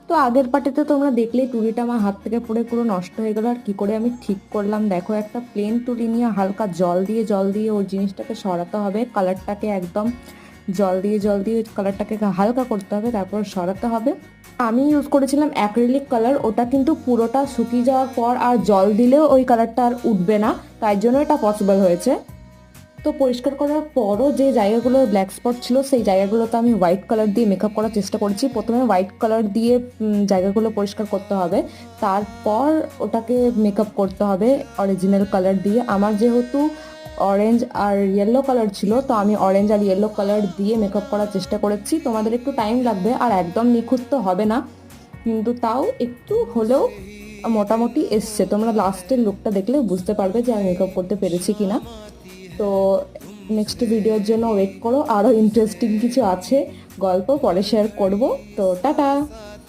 তো আগের পার্টিতে তোমরা দেখলেই টুলিটা আমার হাত থেকে পড়ে পুরো নষ্ট হয়ে গেল। আর কি করে আমি ঠিক করলাম দেখো, একটা প্লেন টুলি নিয়ে হালকা জল দিয়ে ওর জিনিসটাকে সরাতে হবে, কালারটাকে একদম জল দিয়ে কালারটাকে হালকা করতে হবে, তারপর সরাতে হবে। আমি ইউজ করেছিলাম অ্যাক্রিলিক কালার, ওটা কিন্তু পুরোটা শুকিয়ে যাওয়ার পর আর জল দিলেও ওই কালারটা আর উঠবে না, তাই জন্য এটা পসিবল হয়েছে। তো পরিষ্কার করার পরও যে জায়গাগুলো ব্ল্যাক স্পট ছিল সেই জায়গাগুলোতে আমি হোয়াইট কালার দিয়ে মেকআপ করার চেষ্টা করেছি। প্রথমে হোয়াইট কালার দিয়ে জায়গাগুলো পরিষ্কার করতে হবে, তারপর ওটাকে মেকআপ করতে হবে অরিজিনাল কালার দিয়ে। আমার যেহেতু অরেঞ্জ আর ইয়েলো কালার ছিল, তো আমি অরেঞ্জ আর ইয়েলো কালার দিয়ে মেকআপ করার চেষ্টা করেছি। তোমাদের একটু টাইম লাগবে, আর একদম নিখুঁত তো হবে না, কিন্তু তাও একটু হলেও মোটামুটি এসছে। তোমরা লাস্টের লুকটা দেখলে বুঝতে পারবে যে আমি মেকআপ করতে পেরেছি কিনা। তো নেক্সট ভিডিওর জন্য ওয়েট করো, আরও ইন্টারেস্টিং কিছু আছে গল্প, পরে শেয়ার করব। তো টাটা।